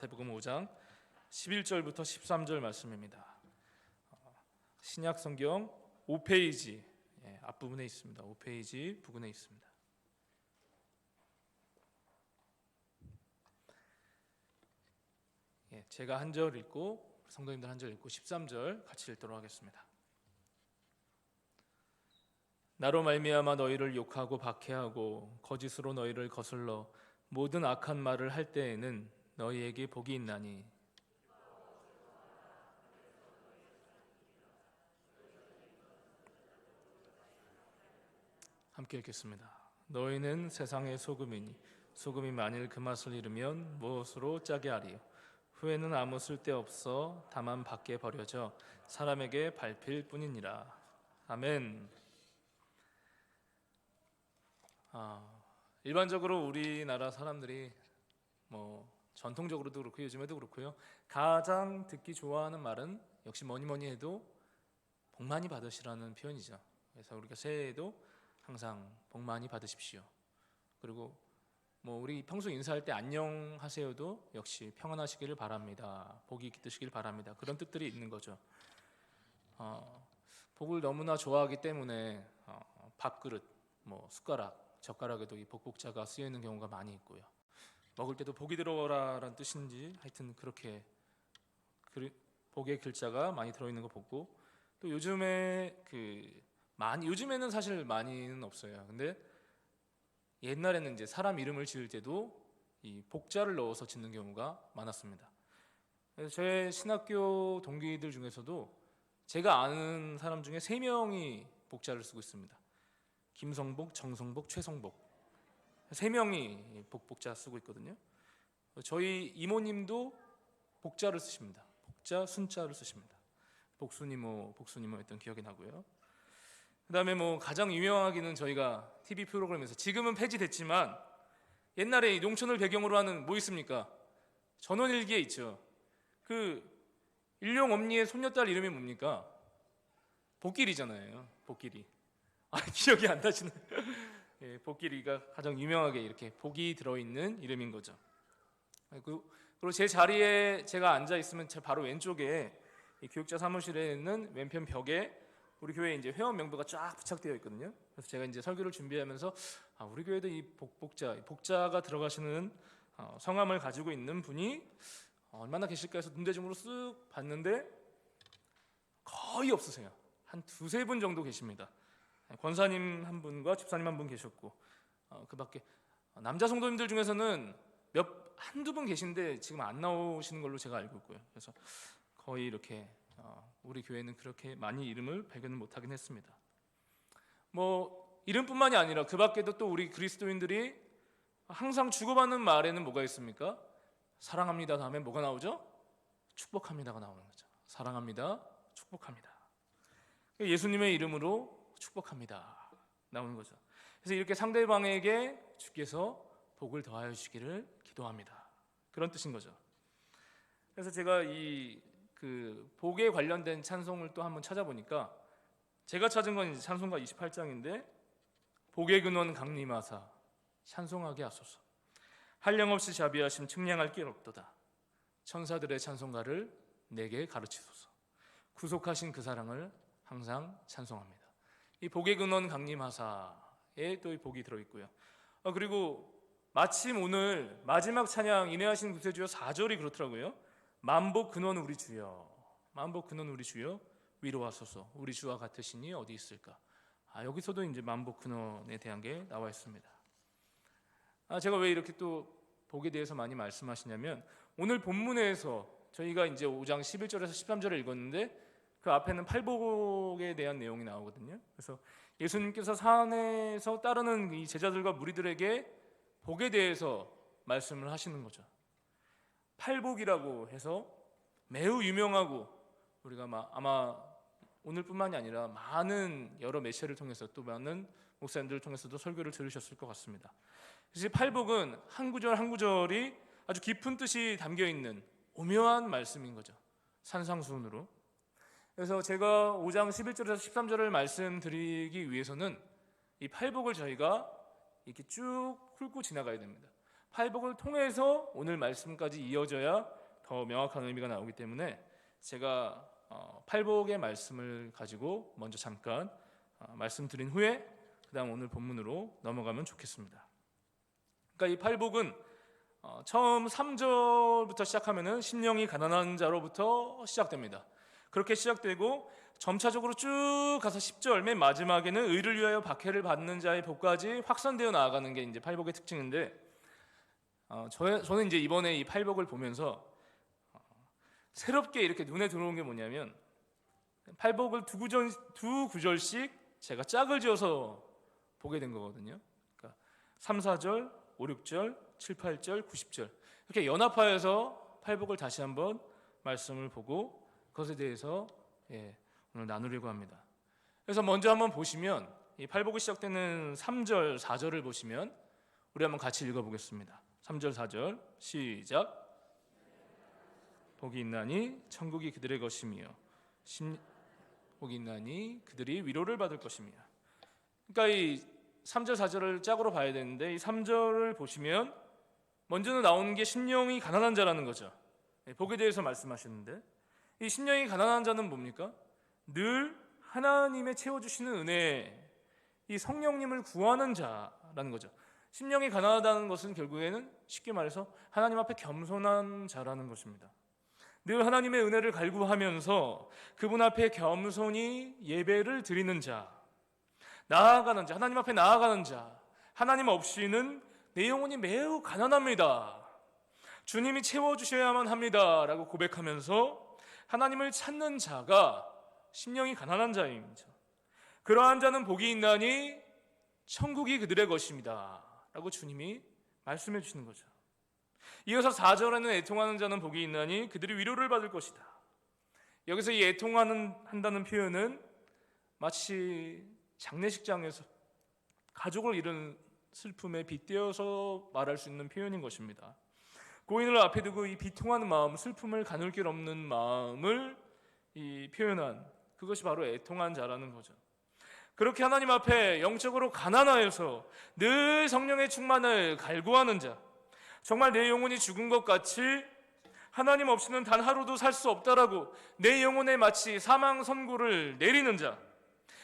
마태복음 5장 11절부터 13절 말씀입니다. 신약 성경 5페이지 앞부분에 있습니다. 5페이지 부근에 있습니다. 제가 한 절 읽고 성도님들 한 절 읽고 13절 같이 읽도록 하겠습니다. 나로 말미암아 너희를 욕하고 박해하고 거짓으로 너희를 거슬러 모든 악한 말을 할 때에는 너희에게 복이 있나니 함께 읽겠습니다. 너희는 세상의 소금이니 소금이 만일 그 맛을 잃으면 무엇으로 짜게 하리요? 후에는 아무 쓸데없어 다만 밖에 버려져 사람에게 밟힐 뿐이니라. 아멘. 일반적으로 우리나라 사람들이 전통적으로도 그렇고 요즘에도 그렇고요, 가장 듣기 좋아하는 말은 역시 뭐니 해도 복 많이 받으시라는 표현이죠. 그래서 우리가 새해에도 항상 복 많이 받으십시오. 그리고 우리 평소 인사할 때 안녕하세요도 역시 평안하시기를 바랍니다, 복이 깃드시길 바랍니다, 그런 뜻들이 있는 거죠. 복을 너무나 좋아하기 때문에 밥그릇, 숟가락, 젓가락에도 이 복복자가 쓰여 있는 경우가 많이 있고요. 먹을 때도 복이 들어오라라는 뜻인지 하여튼 그렇게 복의 글자가 많이 들어있는 거 보고, 또 요즘에는 사실 많이는 없어요. 근데 옛날에는 이제 사람 이름을 지을 때도 이 복자를 넣어서 짓는 경우가 많았습니다. 그래서 제 신학교 동기들 중에서도 제가 아는 사람 중에 3명이 복자를 쓰고 있습니다. 김성복, 정성복, 최성복, 3명이 복자 쓰고 있거든요. 저희 이모님도 복자를 쓰십니다. 복자, 순자를 쓰십니다. 복순이모 했던 기억이 나고요. 그 다음에 가장 유명하기는 저희가 TV 프로그램에서, 지금은 폐지됐지만 옛날에 농촌을 배경으로 하는 있습니까? 전원일기에 있죠. 그 일용엄니의 손녀딸 이름이 뭡니까? 복길이잖아요. 복길이. 기억이 안 나시네. 복길이가 가장 유명하게 이렇게 복이 들어있는 이름인 거죠. 그리고 제 자리에 제가 앉아 있으면 제 바로 왼쪽에 이 교육자 사무실에 있는 왼편 벽에 우리 교회 이제 회원 명부가 쫙 부착되어 있거든요. 그래서 제가 이제 설교를 준비하면서 우리 교회도 이 복자가 들어가시는 성함을 가지고 있는 분이 얼마나 계실까 해서 눈대중으로 쓱 봤는데 거의 없으세요. 한 2-3분 정도 계십니다. 권사님 한 분과 집사님 한 분 계셨고, 그 밖에 남자 성도님들 중에서는 한두 분 계신데 지금 안 나오시는 걸로 제가 알고 있고요. 그래서 거의 이렇게 우리 교회는 그렇게 많이 이름을 발견을 못하긴 했습니다. 이름뿐만이 아니라 그 밖에도 또 우리 그리스도인들이 항상 주고받는 말에는 뭐가 있습니까? 사랑합니다 다음에 뭐가 나오죠? 축복합니다가 나오는 거죠. 사랑합니다, 축복합니다, 예수님의 이름으로 축복합니다 나오는 거죠. 그래서 이렇게 상대방에게 주께서 복을 더하여 주시기를 기도합니다, 그런 뜻인 거죠. 그래서 제가 복에 관련된 찬송을 또 한번 찾아보니까 제가 찾은 건 이제 찬송가 28장인데, 복의 근원 강림하사 찬송하게 하소서, 한량없이 자비하심 측량할 길 없도다, 천사들의 찬송가를 내게 가르치소서, 구속하신 그 사랑을 항상 찬송합니다. 이 복의 근원 강림하사에 또 이 복이 들어있고요. 그리고 마침 오늘 마지막 찬양 인내하신 구세주여 4절이 그렇더라고요. 만복 근원 우리 주여, 만복 근원 우리 주여 위로하소서, 우리 주와 같으시니 어디 있을까. 여기서도 이제 만복 근원에 대한 게 나와 있습니다. 제가 왜 이렇게 또 복에 대해서 많이 말씀하시냐면, 오늘 본문에서 저희가 이제 5장 11절에서 13절을 읽었는데 그 앞에는 팔복에 대한 내용이 나오거든요. 그래서 예수님께서 산에서 따르는 이 제자들과 무리들에게 복에 대해서 말씀을 하시는 거죠. 팔복이라고 해서 매우 유명하고 우리가 아마 오늘뿐만이 아니라 많은 여러 매체를 통해서 또 많은 목사님들을 통해서도 설교를 들으셨을 것 같습니다. 그래서 팔복은 한 구절 한 구절이 아주 깊은 뜻이 담겨있는 오묘한 말씀인 거죠. 산상수훈으로. 그래서 제가 5장 11절에서 13절을 말씀드리기 위해서는 이 팔복을 저희가 이렇게 쭉 훑고 지나가야 됩니다. 팔복을 통해서 오늘 말씀까지 이어져야 더 명확한 의미가 나오기 때문에 제가 팔복의 말씀을 가지고 먼저 잠깐 말씀드린 후에 그 다음 오늘 본문으로 넘어가면 좋겠습니다. 그러니까 이 팔복은 처음 3절부터 시작하면은 심령이 가난한 자로부터 시작됩니다. 그렇게 시작되고 점차적으로 쭉 가서 10절 맨 마지막에는 의를 위하여 박해를 받는 자의 복까지 확산되어 나아가는 게 이제 팔복의 특징인데, 저는 이제 이번에 이 팔복을 보면서 새롭게 이렇게 눈에 들어온 게 뭐냐면, 팔복을 두 구절씩 제가 짝을 지어서 보게 된 거거든요. 그러니까 3, 4절, 5, 6절, 7, 8절, 90절 이렇게 연합하여서 팔복을 다시 한번 말씀을 보고 그것에 대해서 오늘 나누려고 합니다. 그래서 먼저 한번 보시면 이 팔복이 시작되는 3절, 4절을 보시면 우리 한번 같이 읽어보겠습니다. 3절, 4절 시작. 복이 있나니 천국이 그들의 것이며 복이 있나니 그들이 위로를 받을 것이며. 그러니까 이 3절, 4절을 짝으로 봐야 되는데 이 3절을 보시면 먼저는 나오는 게 심령이 가난한 자라는 거죠. 복에 대해서 말씀하시는데 이 심령이 가난한 자는 뭡니까? 늘 하나님의 채워주시는 은혜, 이 성령님을 구하는 자라는 거죠. 심령이 가난하다는 것은 결국에는 쉽게 말해서 하나님 앞에 겸손한 자라는 것입니다. 늘 하나님의 은혜를 갈구하면서 그분 앞에 겸손히 예배를 드리는 자, 나아가는 자, 하나님 앞에 나아가는 자. 하나님 없이는 내 영혼이 매우 가난합니다. 주님이 채워주셔야만 합니다 라고 고백하면서 하나님을 찾는 자가 심령이 가난한 자입니다. 그러한 자는 복이 있나니 천국이 그들의 것입니다 라고 주님이 말씀해 주시는 거죠. 이어서 4절에는 애통하는 자는 복이 있나니 그들이 위로를 받을 것이다. 여기서 이 애통한다는 표현은 마치 장례식장에서 가족을 잃은 슬픔에 빗대어서 말할 수 있는 표현인 것입니다. 고인을 앞에 두고 이 비통하는 마음, 슬픔을 가눌 길 없는 마음을 표현한 그것이 바로 애통한 자라는 거죠. 그렇게 하나님 앞에 영적으로 가난하여서 늘 성령의 충만을 갈구하는 자, 정말 내 영혼이 죽은 것 같이 하나님 없이는 단 하루도 살 수 없다라고 내 영혼에 마치 사망 선고를 내리는 자,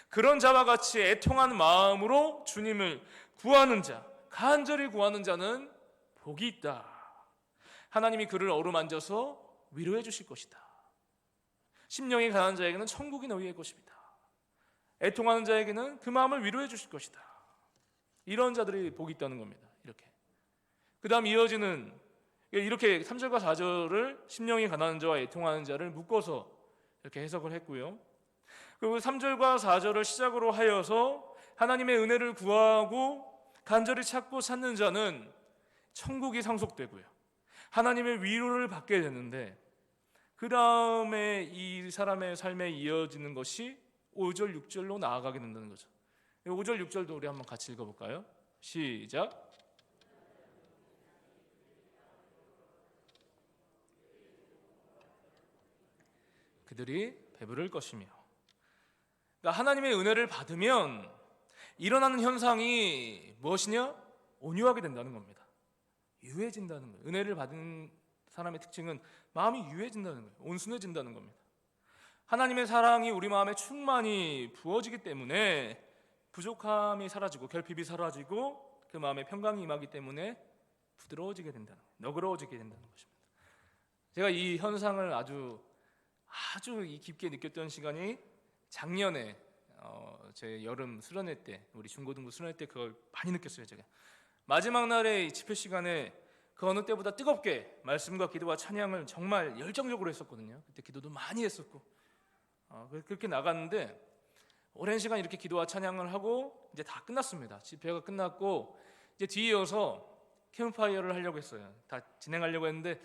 그런 자와 같이 애통한 마음으로 주님을 구하는 자, 간절히 구하는 자는 복이 있다. 하나님이 그를 어루만져서 위로해 주실 것이다. 심령이 가난한 자에게는 천국이 너희의 것입니다. 애통하는 자에게는 그 마음을 위로해 주실 것이다. 이런 자들이 복이 있다는 겁니다. 이렇게. 그 다음 이어지는 이렇게 3절과 4절을 심령이 가난한 자와 애통하는 자를 묶어서 이렇게 해석을 했고요. 그리고 3절과 4절을 시작으로 하여서 하나님의 은혜를 구하고 간절히 찾고 찾는 자는 천국이 상속되고요. 하나님의 위로를 받게 되는데 그 다음에 이 사람의 삶에 이어지는 것이 5절, 6절로 나아가게 된다는 거죠. 5절, 6절도 우리 한번 같이 읽어볼까요? 시작. 그들이 배부를 것이며. 그러니까 하나님의 은혜를 받으면 일어나는 현상이 무엇이냐? 온유하게 된다는 겁니다. 유해진다는 거예요. 은혜를 받은 사람의 특징은 마음이 유해진다는 거예요. 온순해진다는 겁니다. 하나님의 사랑이 우리 마음에 충만히 부어지기 때문에 부족함이 사라지고 결핍이 사라지고 그 마음에 평강이 임하기 때문에 부드러워지게 된다는 거예요. 너그러워지게 된다는 것입니다. 제가 이 현상을 아주 깊게 느꼈던 시간이 작년에 제 여름 수련회 때, 우리 중고등부 수련회 때 그걸 많이 느꼈어요. 제가 마지막 날의 집회 시간에 그 어느 때보다 뜨겁게 말씀과 기도와 찬양을 정말 열정적으로 했었거든요. 그때 기도도 많이 했었고 그렇게 나갔는데 오랜 시간 이렇게 기도와 찬양을 하고 이제 다 끝났습니다. 집회가 끝났고 이제 뒤이어서 캠프파이어를 하려고 했어요. 다 진행하려고 했는데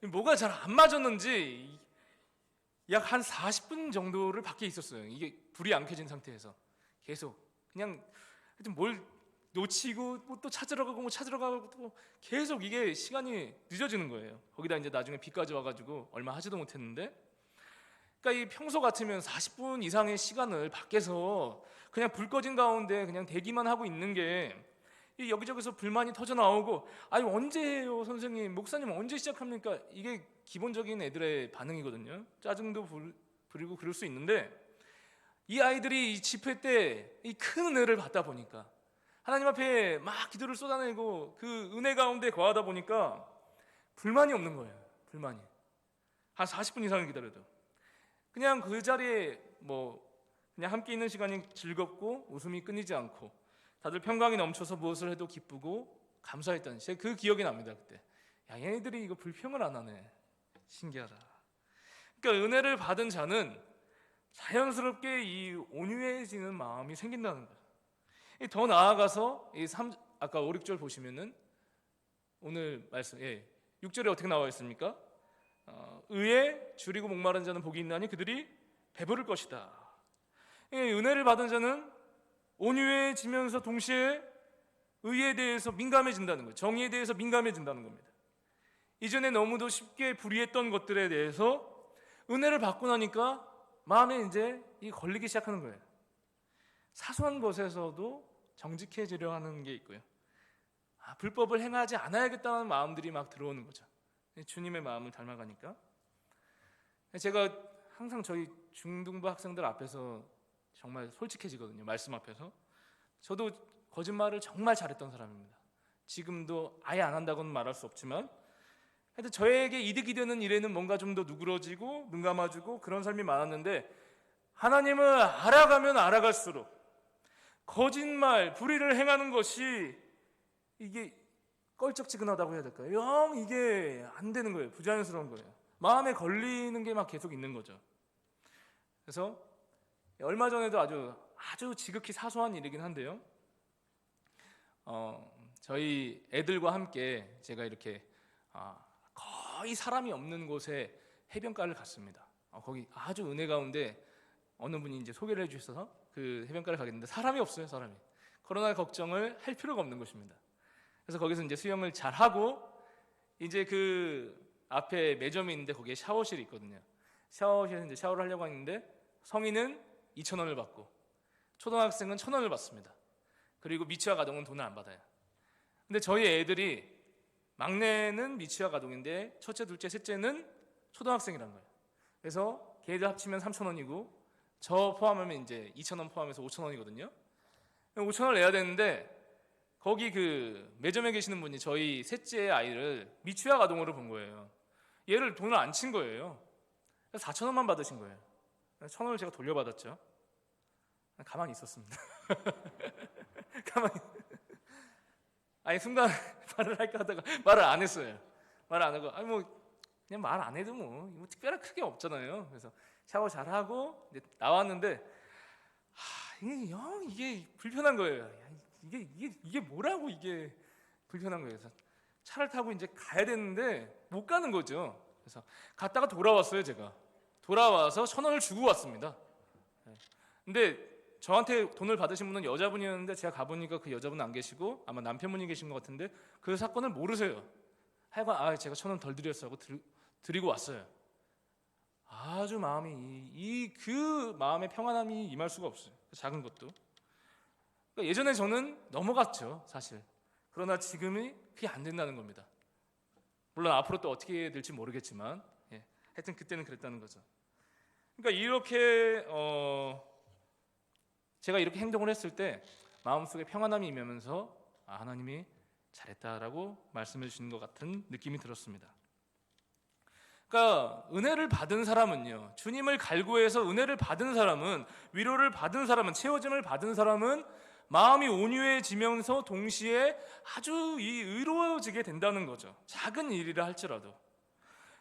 뭐가 잘 안 맞았는지 약 한 40분 정도를 밖에 있었어요. 이게 불이 안 켜진 상태에서 계속 그냥 뭘 놓치고 또 찾으러 가고 또 계속 이게 시간이 늦어지는 거예요. 거기다 이제 나중에 비까지 와가지고 얼마 하지도 못했는데, 그러니까 이 평소 같으면 40분 이상의 시간을 밖에서 그냥 불 꺼진 가운데 그냥 대기만 하고 있는 게 이 여기저기서 불만이 터져 나오고, 아니 언제 해요 선생님, 목사님 언제 시작합니까? 이게 기본적인 애들의 반응이거든요. 짜증도 부리고 그럴 수 있는데, 이 아이들이 이 집회 때 이 큰 은혜를 받다 보니까, 하나님 앞에 막 기도를 쏟아내고 그 은혜 가운데 거하다 보니까 불만이 없는 거예요. 불만이 한 40분 이상을 기다려도 그냥 그 자리에 그냥 함께 있는 시간이 즐겁고 웃음이 끊이지 않고, 다들 평강이 넘쳐서 무엇을 해도 기쁘고 감사했던 그 기억이 납니다. 그때 야, 얘네들이 이거 불평을 안 하네, 신기하다. 그러니까 은혜를 받은 자는 자연스럽게 이 온유해지는 마음이 생긴다는 거예요. 더 나아가서 아까 5, 6절 보시면은 오늘 말씀 6절에 어떻게 나와 있습니까? 의에 줄이고 목마른 자는 복이 있나니 그들이 배부를 것이다. 은혜를 받은 자는 온유해지면서 동시에 의에 대해서 민감해진다는 거예요. 정의에 대해서 민감해진다는 겁니다. 이전에 너무도 쉽게 불의했던 것들에 대해서 은혜를 받고 나니까 마음에 이제 걸리기 시작하는 거예요. 사소한 것에서도 정직해지려 하는 게 있고요. 불법을 행하지 않아야겠다는 마음들이 막 들어오는 거죠. 주님의 마음을 닮아가니까. 제가 항상 저희 중등부 학생들 앞에서 정말 솔직해지거든요. 말씀 앞에서. 저도 거짓말을 정말 잘했던 사람입니다. 지금도 아예 안 한다고는 말할 수 없지만, 하여튼 저에게 이득이 되는 일에는 뭔가 좀 더 누그러지고 눈 감아주고 그런 삶이 많았는데, 하나님을 알아가면 알아갈수록 거짓말, 불의를 행하는 것이 이게 껄쩍지근하다고 해야 될까요? 영 이게 안 되는 거예요. 부자연스러운 거예요. 마음에 걸리는 게 막 계속 있는 거죠. 그래서 얼마 전에도 아주 지극히 사소한 일이긴 한데요. 저희 애들과 함께 제가 이렇게 거의 사람이 없는 곳에 해변가를 갔습니다. 거기 아주 은혜 가운데 어느 분이 이제 소개를 해주셔서 그 해변가를 가게 됐는데 사람이 없어요. 사람이. 코로나 걱정을 할 필요가 없는 곳입니다. 그래서 거기서 이제 수영을 잘 하고, 이제 그 앞에 매점이 있는데 거기에 샤워실이 있거든요. 샤워실에서 이제 샤워를 하려고 했는데 성인은 2,000원을 받고 초등학생은 1,000원을 받습니다. 그리고 미취학 아동은 돈을 안 받아요. 근데 저희 애들이, 막내는 미취학 아동인데 첫째, 둘째, 셋째는 초등학생이란 거예요. 그래서 걔들 합치면 3,000원이고 저 포함하면 이제 2,000원 포함해서 5,000원이거든요. 5,000원을 내야 되는데, 거기 그 매점에 계시는 분이 저희 셋째 아이를 미취학 아동으로 본 거예요. 얘를 돈을 안 친 거예요. 4,000원만 받으신 거예요. 1,000원을 제가 돌려받았죠. 가만히 있었습니다. 가만히. 아니 순간 말을 할까 하다가 말을 안 했어요. 말을 안 하고 그냥 말 안 해도 뭐 특별한 크게 없잖아요. 그래서 샤워 잘 하고 이제 나왔는데 이게 불편한 거예요. 이게 뭐라고 이게 불편한 거예요. 그래서 차를 타고 이제 가야 되는데 못 가는 거죠. 그래서 갔다가 돌아왔어요. 제가 돌아와서 1,000원을 주고 왔습니다. 근데 저한테 돈을 받으신 분은 여자분이었는데 제가 가보니까 그 여자분은 안 계시고 아마 남편분이 계신 것 같은데 그 사건을 모르세요. 하여간 제가 1,000원 덜 드렸어요 하고 드리고 왔어요. 아주 마음이 그 마음의 평안함이 임할 수가 없어요. 작은 것도. 그러니까 예전에 저는 넘어갔죠, 사실. 그러나 지금이 그게 안 된다는 겁니다. 물론 앞으로 또 어떻게 될지 모르겠지만, 하여튼 그때는 그랬다는 거죠. 그러니까 이렇게 제가 이렇게 행동을 했을 때 마음속에 평안함이 임하면서 하나님이 잘했다라고 말씀해 주시는 것 같은 느낌이 들었습니다. 그러니까 은혜를 받은 사람은요, 주님을 갈구해서 은혜를 받은 사람은, 위로를 받은 사람은, 채워짐을 받은 사람은 마음이 온유해지면서 동시에 아주 의로워지게 된다는 거죠. 작은 일이라 할지라도.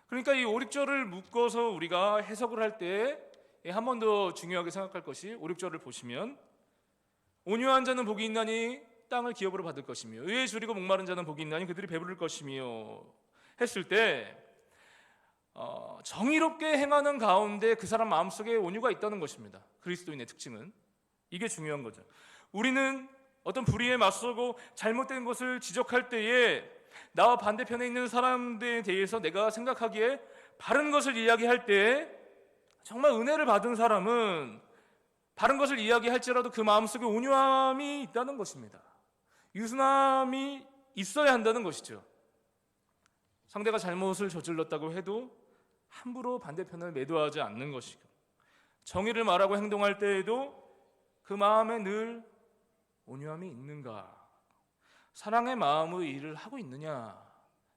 그러니까 이 5, 6절을 묶어서 우리가 해석을 할 때 한 번 더 중요하게 생각할 것이 5, 6절을 보시면, 온유한 자는 복이 있나니 땅을 기업으로 받을 것이며 의에 줄이고 목마른 자는 복이 있나니 그들이 배부를 것이며 했을 때 정의롭게 행하는 가운데 그 사람 마음속에 온유가 있다는 것입니다. 그리스도인의 특징은 이게 중요한 거죠. 우리는 어떤 불의에 맞서고 잘못된 것을 지적할 때에 나와 반대편에 있는 사람들에 대해서 내가 생각하기에 바른 것을 이야기할 때 정말 은혜를 받은 사람은 바른 것을 이야기할지라도 그 마음속에 온유함이 있다는 것입니다. 유순함이 있어야 한다는 것이죠. 상대가 잘못을 저질렀다고 해도 함부로 반대편을 매도하지 않는 것이고, 정의를 말하고 행동할 때에도 그 마음에 늘 온유함이 있는가, 사랑의 마음으로 일을 하고 있느냐,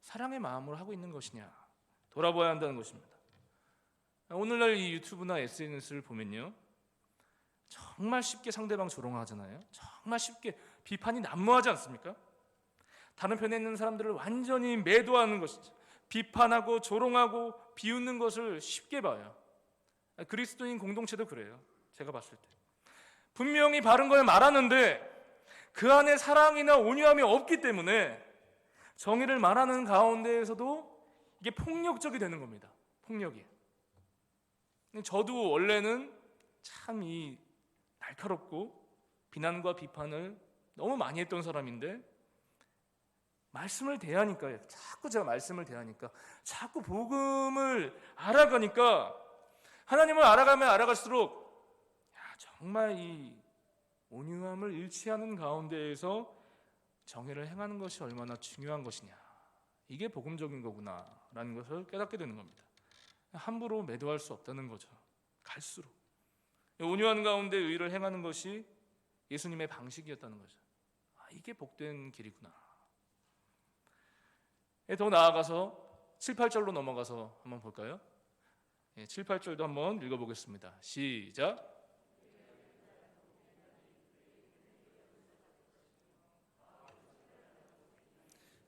사랑의 마음으로 하고 있는 것이냐 돌아봐야 한다는 것입니다. 오늘날 이 유튜브나 SNS를 보면요, 정말 쉽게 상대방 조롱하잖아요. 정말 쉽게 비판이 난무하지 않습니까? 다른 편에 있는 사람들을 완전히 매도하는 것이죠. 비판하고 조롱하고 비웃는 것을 쉽게 봐요. 그리스도인 공동체도 그래요. 제가 봤을 때 분명히 바른 걸 말하는데 그 안에 사랑이나 온유함이 없기 때문에 정의를 말하는 가운데에서도 이게 폭력적이 되는 겁니다. 폭력이. 저도 원래는 참 이 날카롭고 비난과 비판을 너무 많이 했던 사람인데, 말씀을 대하니까, 자꾸 제가 말씀을 대하니까, 자꾸 복음을 알아가니까, 하나님을 알아가면 알아갈수록 정말 이 온유함을 잃지 않은 가운데에서 정의를 행하는 것이 얼마나 중요한 것이냐, 이게 복음적인 거구나 라는 것을 깨닫게 되는 겁니다. 함부로 매도할 수 없다는 거죠. 갈수록 온유한 가운데 의를 행하는 것이 예수님의 방식이었다는 거죠. 이게 복된 길이구나. 더 나아가서 7, 8절로 넘어가서 한번 볼까요? 7, 8절도 한번 읽어보겠습니다. 시작.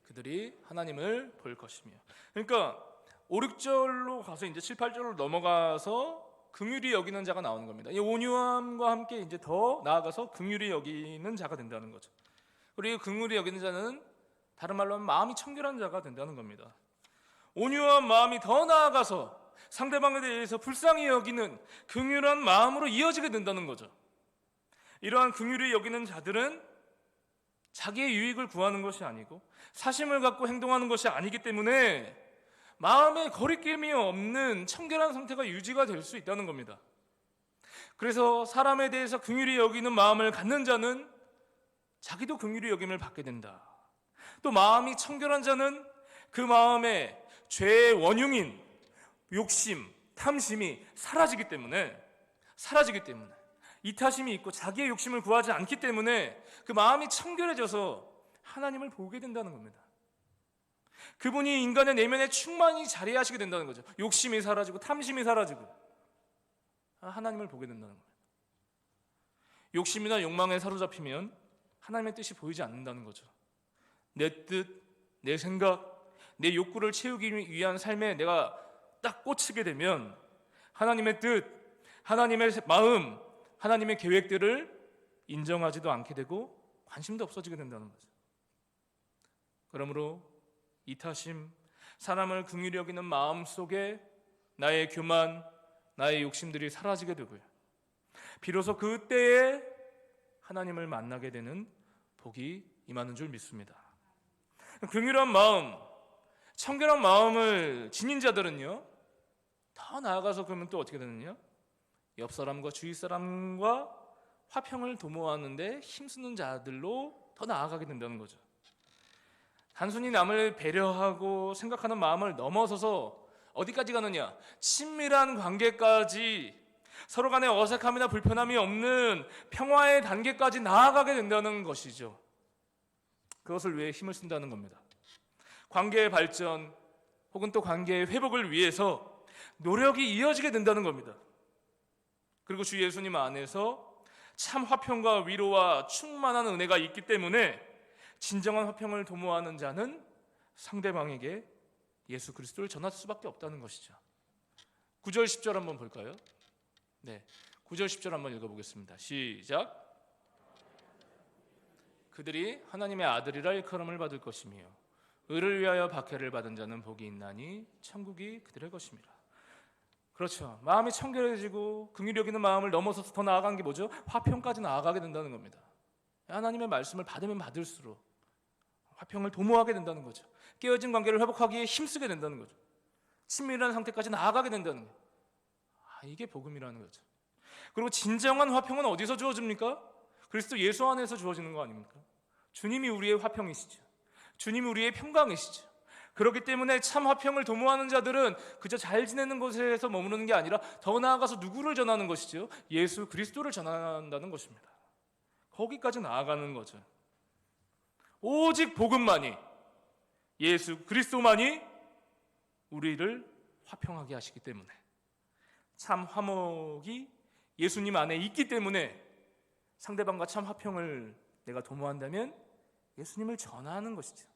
그들이 하나님을 볼 것이며. 그러니까 5, 6절로 가서 이제 7, 8절로 넘어가서 긍휼히 여기는 자가 나오는 겁니다. 이 온유함과 함께 이제 더 나아가서 긍휼히 여기는 자가 된다는 거죠. 그리고 긍휼히 여기는 자는 다른 말로 하면 마음이 청결한 자가 된다는 겁니다. 온유한 마음이 더 나아가서 상대방에 대해서 불쌍히 여기는 긍휼한 마음으로 이어지게 된다는 거죠. 이러한 긍휼히 여기는 자들은 자기의 유익을 구하는 것이 아니고 사심을 갖고 행동하는 것이 아니기 때문에 마음에 거리낌이 없는 청결한 상태가 유지가 될 수 있다는 겁니다. 그래서 사람에 대해서 긍휼히 여기는 마음을 갖는 자는 자기도 긍휼히 여김을 받게 된다. 또 마음이 청결한 자는 그 마음에 죄의 원흉인 욕심, 탐심이 사라지기 때문에 이타심이 있고 자기의 욕심을 구하지 않기 때문에 그 마음이 청결해져서 하나님을 보게 된다는 겁니다. 그분이 인간의 내면에 충만히 자리하시게 된다는 거죠. 욕심이 사라지고 탐심이 사라지고 하나님을 보게 된다는 겁니다. 욕심이나 욕망에 사로잡히면 하나님의 뜻이 보이지 않는다는 거죠. 내 뜻, 내 생각, 내 욕구를 채우기 위한 삶에 내가 딱 꽂히게 되면 하나님의 뜻, 하나님의 마음, 하나님의 계획들을 인정하지도 않게 되고 관심도 없어지게 된다는 거죠. 그러므로 이타심, 사람을 긍휼히 여기는 마음 속에 나의 교만, 나의 욕심들이 사라지게 되고요. 비로소 그때에 하나님을 만나게 되는 복이 임하는 줄 믿습니다. 긍휼한 마음, 청결한 마음을 지닌 자들은요, 더 나아가서 그러면 또 어떻게 되느냐? 옆 사람과 주위 사람과 화평을 도모하는데 힘쓰는 자들로 더 나아가게 된다는 거죠. 단순히 남을 배려하고 생각하는 마음을 넘어서서 어디까지 가느냐? 친밀한 관계까지, 서로 간에 어색함이나 불편함이 없는 평화의 단계까지 나아가게 된다는 것이죠. 그것을 위해 힘을 쓴다는 겁니다. 관계의 발전 혹은 또 관계의 회복을 위해서 노력이 이어지게 된다는 겁니다. 그리고 주 예수님 안에서 참 화평과 위로와 충만한 은혜가 있기 때문에 진정한 화평을 도모하는 자는 상대방에게 예수 그리스도를 전할 수밖에 없다는 것이죠. 9절 10절 한번 볼까요? 네, 9절 10절 한번 읽어보겠습니다. 시작. 그들이 하나님의 아들이라 일컬음을 받을 것이며 의를 위하여 박해를 받은 자는 복이 있나니 천국이 그들의 것입니다. 그렇죠. 마음이 청결해지고 긍휼히 여기는 마음을 넘어서서 더 나아간 게 뭐죠? 화평까지 나아가게 된다는 겁니다. 하나님의 말씀을 받으면 받을수록 화평을 도모하게 된다는 거죠. 깨어진 관계를 회복하기에 힘쓰게 된다는 거죠. 친밀한 상태까지 나아가게 된다는 거예요. 이게 복음이라는 거죠. 그리고 진정한 화평은 어디서 주어집니까? 그리스도 예수 안에서 주어지는 거 아닙니까? 주님이 우리의 화평이시죠. 주님이 우리의 평강이시죠. 그렇기 때문에 참 화평을 도모하는 자들은 그저 잘 지내는 곳에서 머무르는 게 아니라 더 나아가서 누구를 전하는 것이죠? 예수 그리스도를 전한다는 것입니다. 거기까지 나아가는 거죠. 오직 복음만이, 예수 그리스도만이 우리를 화평하게 하시기 때문에, 참 화목이 예수님 안에 있기 때문에 상대방과 참 화평을 내가 도모한다면 예수님을 전하는 것이죠.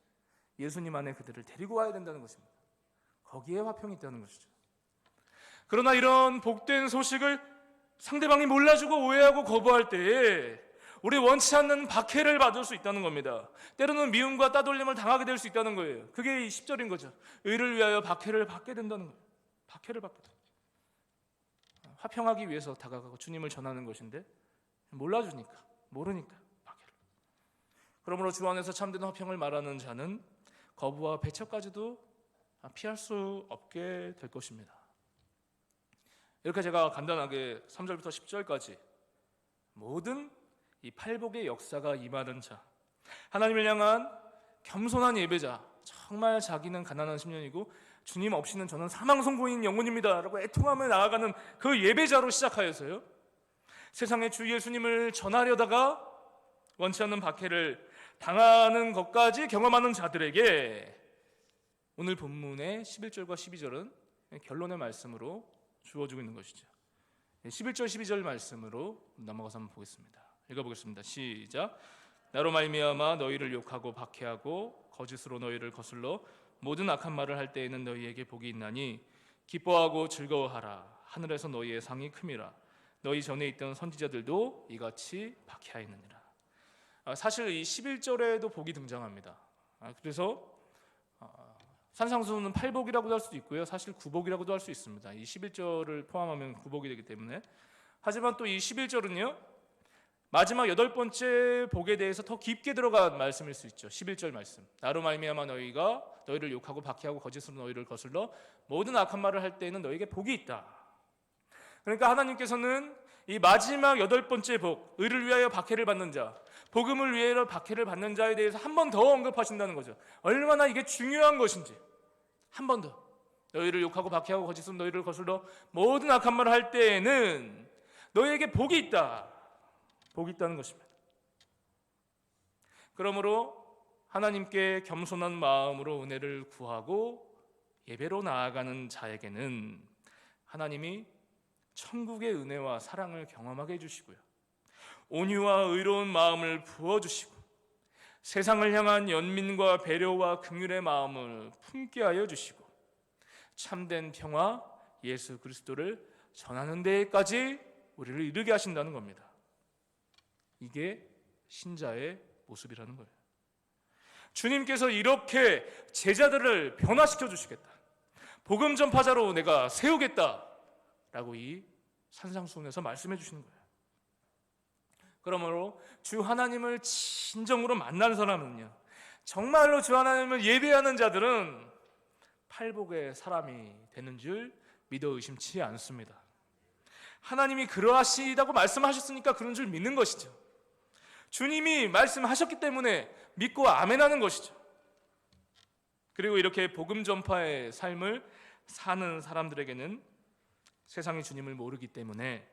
예수님 안에 그들을 데리고 와야 된다는 것입니다. 거기에 화평이 있다는 것이죠. 그러나 이런 복된 소식을 상대방이 몰라주고 오해하고 거부할 때에 우리 원치 않는 박해를 받을 수 있다는 겁니다. 때로는 미움과 따돌림을 당하게 될 수 있다는 거예요. 그게 이 10절인 거죠. 의를 위하여 박해를 받게 된다는 거예요. 박해를 받게 된다. 화평하기 위해서 다가가고 주님을 전하는 것인데 몰라주니까, 모르니까 박해를. 그러므로 주 안에서 참된 화평을 말하는 자는 거부와 배척까지도 피할 수 없게 될 것입니다. 이렇게 제가 간단하게 3절부터 10절까지 모든 이 팔복의 역사가 임하는 자, 하나님을 향한 겸손한 예배자, 정말 자기는 가난한 심령이고 주님 없이는 저는 사망선고인 영혼입니다 라고 애통하며 나아가는 그 예배자로 시작하여서요, 세상에 주 예수님을 전하려다가 원치 않는 박해를 당하는 것까지 경험하는 자들에게 오늘 본문의 11절과 12절은 결론의 말씀으로 주어지고 있는 것이죠. 11절 12절 말씀으로 넘어가서 한번 보겠습니다. 읽어보겠습니다. 시작. 나로 말미암아 너희를 욕하고 박해하고 거짓으로 너희를 거슬러 모든 악한 말을 할 때에는 너희에게 복이 있나니 기뻐하고 즐거워하라. 하늘에서 너희의 상이 큼이라. 너희 전에 있던 선지자들도 이같이 박해하였느니라. 사실 이 11절에도 복이 등장합니다. 그래서 산상수는 8복이라고도 할 수도 있고요, 사실 9복이라고도 할 수 있습니다. 이 11절을 포함하면 9복이 되기 때문에. 하지만 또 이 11절은요, 마지막 8번째 복에 대해서 더 깊게 들어간 말씀일 수 있죠. 11절 말씀. 나로 말미암아 너희가 너희를 욕하고 박해하고 거짓으로 너희를 거슬러 모든 악한 말을 할 때에는 너희에게 복이 있다. 그러니까 하나님께서는 이 마지막 8번째 복, 의를 위하여 박해를 받는 자, 복음을 위하여 박해를 받는 자에 대해서 한 번 더 언급하신다는 거죠. 얼마나 이게 중요한 것인지 한 번 더. 너희를 욕하고 박해하고 거짓으로 너희를 거슬러 모든 악한 말을 할 때에는 너희에게 복이 있다. 복이 있다는 것입니다. 그러므로 하나님께 겸손한 마음으로 은혜를 구하고 예배로 나아가는 자에게는 하나님이 천국의 은혜와 사랑을 경험하게 해주시고요, 온유와 의로운 마음을 부어주시고 세상을 향한 연민과 배려와 긍휼의 마음을 품게 하여 주시고 참된 평화 예수 그리스도를 전하는 데까지 우리를 이르게 하신다는 겁니다. 이게 신자의 모습이라는 거예요. 주님께서 이렇게 제자들을 변화시켜 주시겠다, 복음 전파자로 내가 세우겠다 라고 이 산상수훈에서 말씀해 주시는 거예요. 그러므로 주 하나님을 진정으로 만난 사람은요, 정말로 주 하나님을 예배하는 자들은 팔복의 사람이 되는 줄 믿어 의심치 않습니다. 하나님이 그러하시다고 말씀하셨으니까 그런 줄 믿는 것이죠. 주님이 말씀하셨기 때문에 믿고 아멘하는 것이죠. 그리고 이렇게 복음 전파의 삶을 사는 사람들에게는 세상이 주님을 모르기 때문에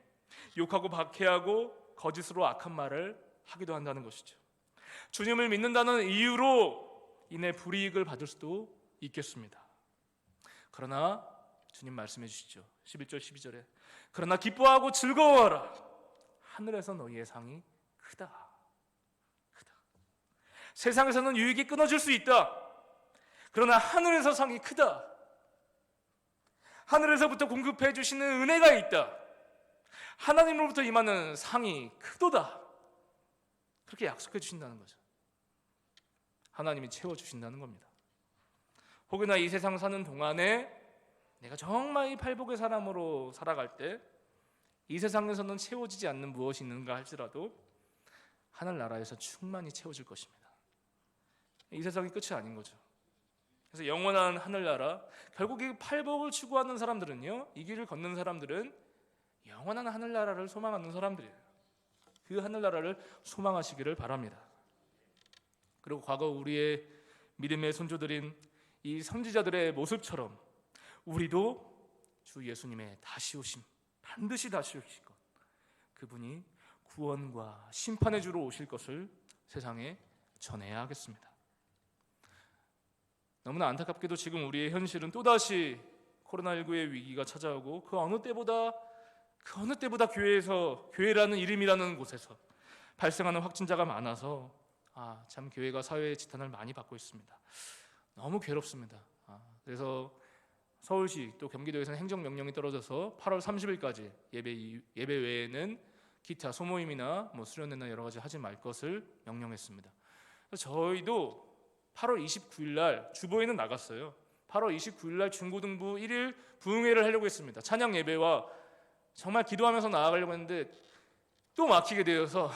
욕하고 박해하고 거짓으로 악한 말을 하기도 한다는 것이죠. 주님을 믿는다는 이유로 인해 불이익을 받을 수도 있겠습니다. 그러나 주님 말씀해 주시죠. 11절 12절에 그러나 기뻐하고 즐거워하라. 하늘에서 너희의 상이 크다. 세상에서는 유익이 끊어질 수 있다. 그러나 하늘에서 상이 크다. 하늘에서부터 공급해 주시는 은혜가 있다. 하나님으로부터 임하는 상이 크도다. 그렇게 약속해 주신다는 거죠. 하나님이 채워주신다는 겁니다. 혹여나 이 세상 사는 동안에 내가 정말 이 팔복의 사람으로 살아갈 때 이 세상에서는 채워지지 않는 무엇이 있는가 할지라도 하늘나라에서 충만히 채워질 것입니다. 이 세상이 끝이 아닌 거죠. 그래서 영원한 하늘나라, 결국 이 팔복을 추구하는 사람들은요, 이 길을 걷는 사람들은 영원한 하늘나라를 소망하는 사람들이에요. 그 하늘나라를 소망하시기를 바랍니다. 그리고 과거 우리의 믿음의 선조들인 이 선지자들의 모습처럼 우리도 주 예수님의 다시 오심, 반드시 다시 오실 것, 그분이 구원과 심판의 주로 오실 것을 세상에 전해야 하겠습니다. 너무나 안타깝게도 지금 우리의 현실은 또다시 코로나19의 위기가 찾아오고 그 어느 때보다 교회라는 이름이라는 곳에서 발생하는 확진자가 많아서 참 교회가 사회의 지탄을 많이 받고 있습니다. 너무 괴롭습니다. 그래서 서울시 또 경기도에서는 행정명령이 떨어져서 8월 30일까지 예배 외에는 기타 소모임이나 수련회나 여러 가지 하지 말 것을 명령했습니다. 그래서 저희도 8월 29일 날 주보에는 나갔어요. 8월 29일 날 중고등부 1일 부흥회를 하려고 했습니다. 찬양 예배와 정말 기도하면서 나아가려고 했는데 또 막히게 되어서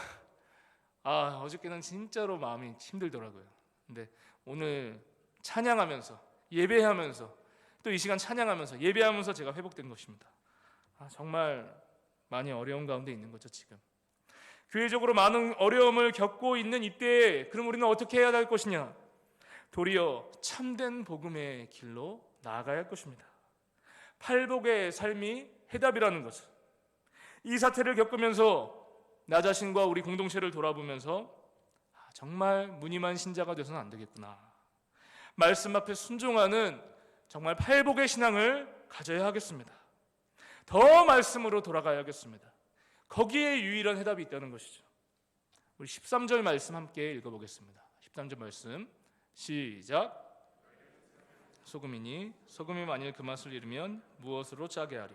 어저께는 진짜로 마음이 힘들더라고요. 근데 오늘 찬양하면서 예배하면서 또 이 시간 찬양하면서 예배하면서 제가 회복된 것입니다. 정말 많이 어려운 가운데 있는 거죠 지금. 교회적으로 많은 어려움을 겪고 있는 이때에 그럼 우리는 어떻게 해야 할 것이냐? 도리어 참된 복음의 길로 나아가야 할 것입니다. 팔복의 삶이 해답이라는 것을, 이 사태를 겪으면서 나 자신과 우리 공동체를 돌아보면서 정말 무늬만 신자가 돼서는 안 되겠구나, 말씀 앞에 순종하는 정말 팔복의 신앙을 가져야 하겠습니다. 더 말씀으로 돌아가야겠습니다. 거기에 유일한 해답이 있다는 것이죠. 우리 13절 말씀 함께 읽어보겠습니다. 13절 말씀 시작. 소금이니 소금이 만일 그 맛을 잃으면 무엇으로 짜게 하리?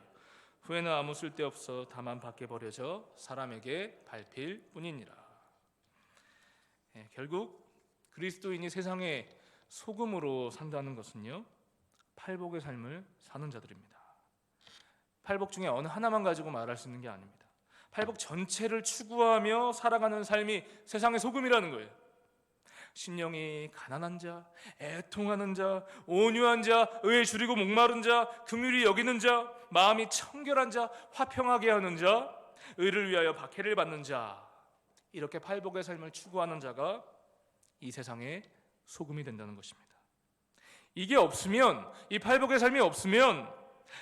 후에는 아무 쓸데없어 다만 밖에 버려져 사람에게 밟힐 뿐이니라. 결국 그리스도인이 세상의 소금으로 산다는 것은요, 팔복의 삶을 사는 자들입니다. 팔복 중에 어느 하나만 가지고 말할 수 있는 게 아닙니다. 팔복 전체를 추구하며 살아가는 삶이 세상의 소금이라는 거예요. 심령이 가난한 자, 애통하는 자, 온유한 자, 의에 줄이고 목마른 자, 긍휼히 여기는 자, 마음이 청결한 자, 화평하게 하는 자, 의를 위하여 박해를 받는 자, 이렇게 팔복의 삶을 추구하는 자가 이 세상의 소금이 된다는 것입니다. 이게 없으면, 이 팔복의 삶이 없으면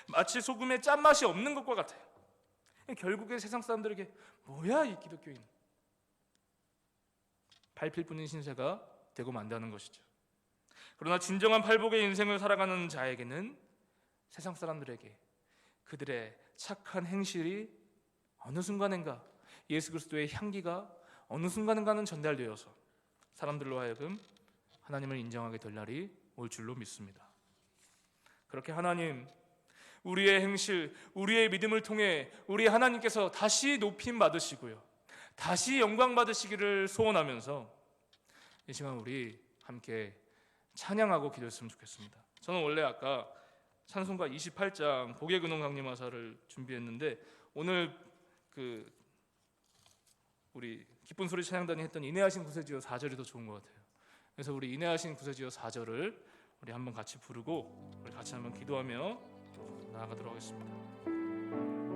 마치 소금의 짠맛이 없는 것과 같아요. 결국에 세상 사람들에게 뭐야 이 기독교인, 밟힐 뿐인 신세가 되고 만다는 것이죠. 그러나 진정한 팔복의 인생을 살아가는 자에게는 세상 사람들에게 그들의 착한 행실이 어느 순간인가 예수 그리스도의 향기가 어느 순간인가는 전달되어서 사람들로 하여금 하나님을 인정하게 될 날이 올 줄로 믿습니다. 그렇게 하나님, 우리의 행실, 우리의 믿음을 통해 우리 하나님께서 다시 높임 받으시고요, 다시 영광 받으시기를 소원하면서 이 시간 우리 함께 찬양하고 기도했으면 좋겠습니다. 저는 원래 아까 찬송가 28장 복의 근원 강림하사를 준비했는데 오늘 우리 기쁜 소리 찬양단이 했던 인내하신 구세주여 4절이 더 좋은 것 같아요. 그래서 우리 인내하신 구세주여 4절을 우리 한번 같이 부르고 우리 같이 한번 기도하며 나아가도록 하겠습니다.